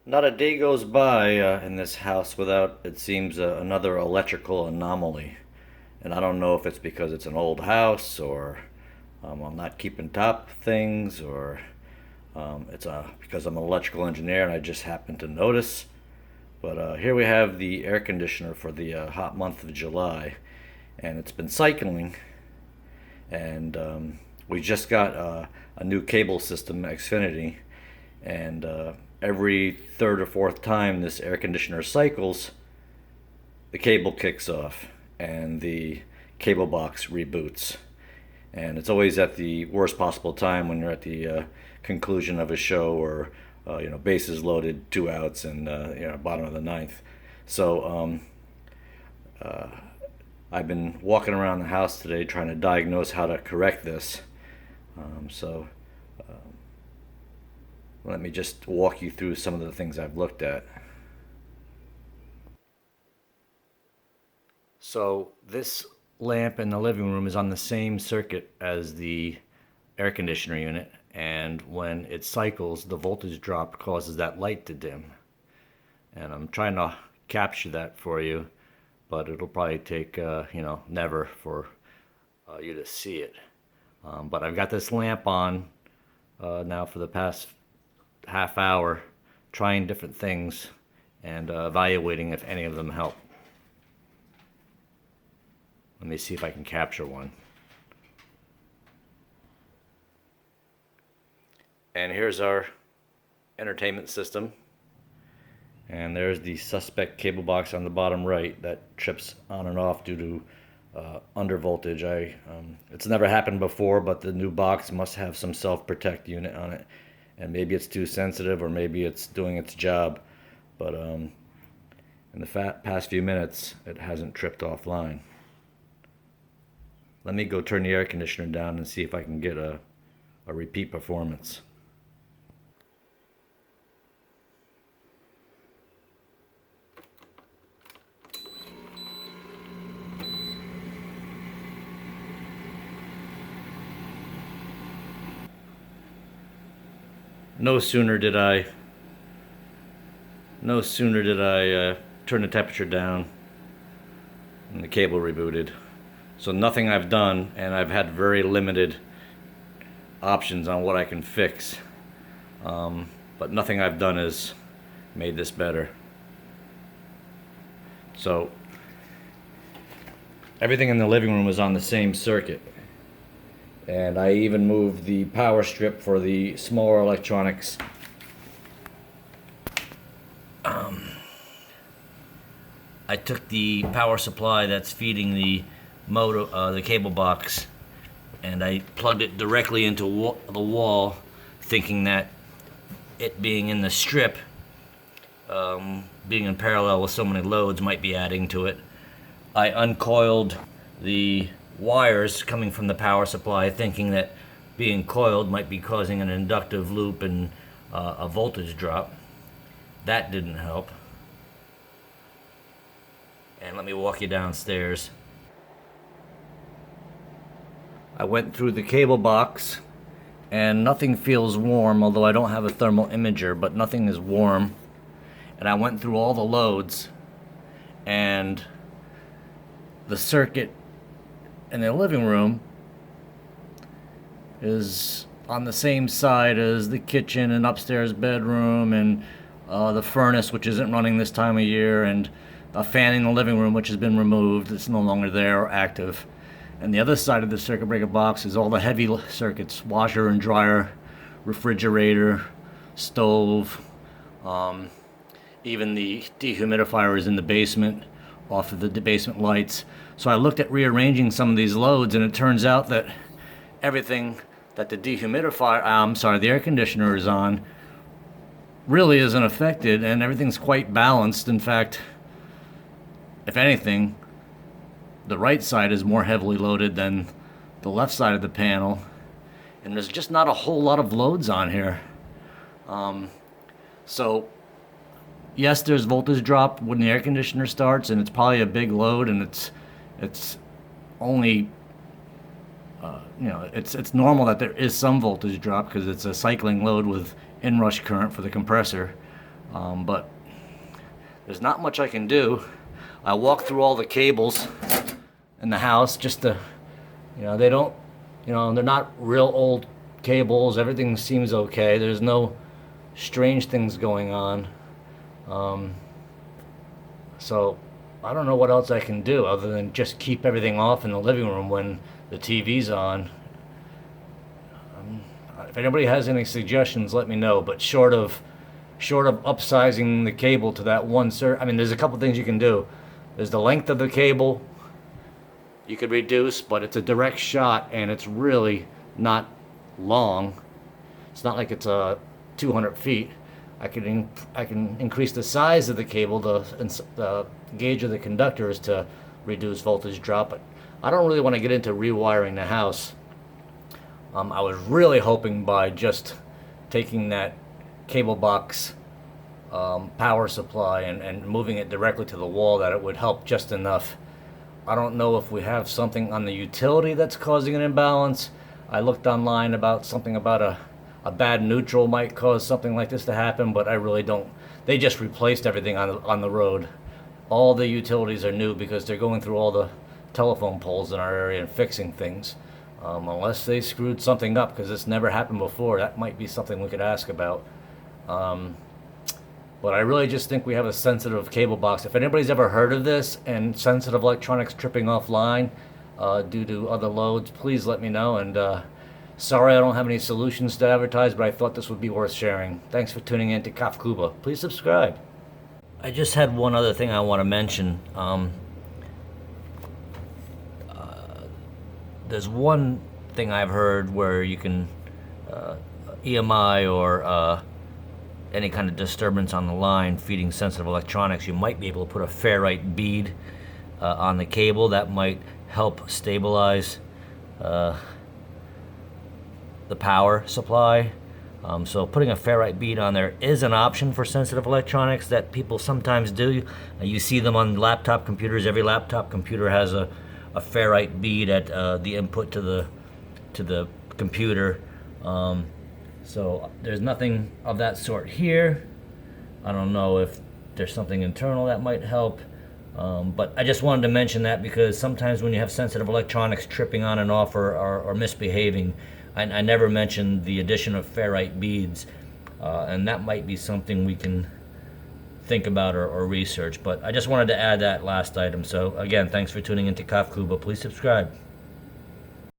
Not a day goes by in this house without, it seems, another electrical anomaly. And I don't know if it's because it's an old house or I'm not keeping top of things or because I'm an electrical engineer and I just happened to notice. But here we have the air conditioner for the hot month of July, and it's been cycling. And we just got a new cable system, Xfinity, and every third or fourth time this air conditioner cycles, the cable kicks off and the cable box reboots. And it's always at the worst possible time when you're at the conclusion of a show or bases loaded, two outs, and bottom of the ninth. So I've been walking around the house today trying to diagnose how to correct this. So let me just walk you through some of the things I've looked at. So this lamp in the living room is on the same circuit as the air conditioner unit, and when it cycles, the voltage drop causes that light to dim. And I'm trying to capture that for you, but it'll probably take never for you to see it. But I've got this lamp on now for the past half hour, trying different things and evaluating if any of them help. Let me see if I can capture one. And here's our entertainment system. And there's the suspect cable box on the bottom right that trips on and off due to under voltage. It's never happened before, but the new box must have some self-protect unit on it. And maybe it's too sensitive, or maybe it's doing its job. But in the past few minutes, it hasn't tripped offline. Let me go turn the air conditioner down and see if I can get a repeat performance. No sooner did I turn the temperature down and the cable rebooted. So nothing I've done, and I've had very limited options on what I can fix. But nothing I've done has made this better. So everything in the living room is on the same circuit. And I even moved the power strip for the smaller electronics. I took the power supply that's feeding the motor, the cable box, and I plugged it directly into the wall, thinking that it being in the strip, being in parallel with so many loads, might be adding to it. I uncoiled the wires coming from the power supply, thinking that being coiled might be causing an inductive loop and a voltage drop. That didn't help. And let me walk you downstairs. I went through the cable box and nothing feels warm, although I don't have a thermal imager, but nothing is warm. And I went through all the loads, and the circuit in the living room is on the same side as the kitchen and upstairs bedroom and the furnace, which isn't running this time of year, and a fan in the living room, which has been removed. It's no longer there or active. And the other side of the circuit breaker box is all the heavy circuits: washer and dryer, refrigerator, stove, even the dehumidifier is in the basement off of the basement lights. So I looked at rearranging some of these loads, and it turns out that everything that the the air conditioner is on really isn't affected, and everything's quite balanced. In fact, if anything, the right side is more heavily loaded than the left side of the panel, and there's just not a whole lot of loads on here. So yes, there's voltage drop when the air conditioner starts, and it's probably a big load, and it's only it's normal that there is some voltage drop because it's a cycling load with inrush current for the compressor. But there's not much I can do. I walked through all the cables in the house just to, they don't, they're not real old cables. Everything seems okay. There's no strange things going on. So I don't know what else I can do other than just keep everything off in the living room when the TV's on. If anybody has any suggestions, let me know. But short of upsizing the cable to that one there's a couple things you can do. There's the length of the cable you could reduce, but it's a direct shot and it's really not long. It's not like it's 200 feet. I can increase the size of the cable, the gauge of the conductors, to reduce voltage drop. But I don't really want to get into rewiring the house. I was really hoping by just taking that cable box power supply and moving it directly to the wall that it would help just enough. I don't know if we have something on the utility that's causing an imbalance. I looked online about something about a bad neutral might cause something like this to happen, but I really don't. They just replaced everything on the road. All the utilities are new because they're going through all the telephone poles in our area and fixing things. Unless they screwed something up, because this never happened before. That might be something we could ask about. But I really just think we have a sensitive cable box. If anybody's ever heard of this and sensitive electronics tripping offline due to other loads, please let me know. And sorry I don't have any solutions to advertise, but I thought this would be worth sharing. Thanks for tuning in to KAFKUBA. Please subscribe. I just had one other thing I want to mention. There's one thing I've heard where you can EMI or any kind of disturbance on the line feeding sensitive electronics, you might be able to put a ferrite bead on the cable. That might help stabilize the power supply. So putting a ferrite bead on there is an option for sensitive electronics that people sometimes do. You see them on laptop computers. Every laptop computer has a ferrite bead at the input to the computer. So there's nothing of that sort here. I don't know if there's something internal that might help. But I just wanted to mention that because sometimes when you have sensitive electronics tripping on and off or misbehaving, I never mentioned the addition of ferrite beads. And that might be something we can think about or research. But I just wanted to add that last item. So again, thanks for tuning into KAFKUBA. Please subscribe.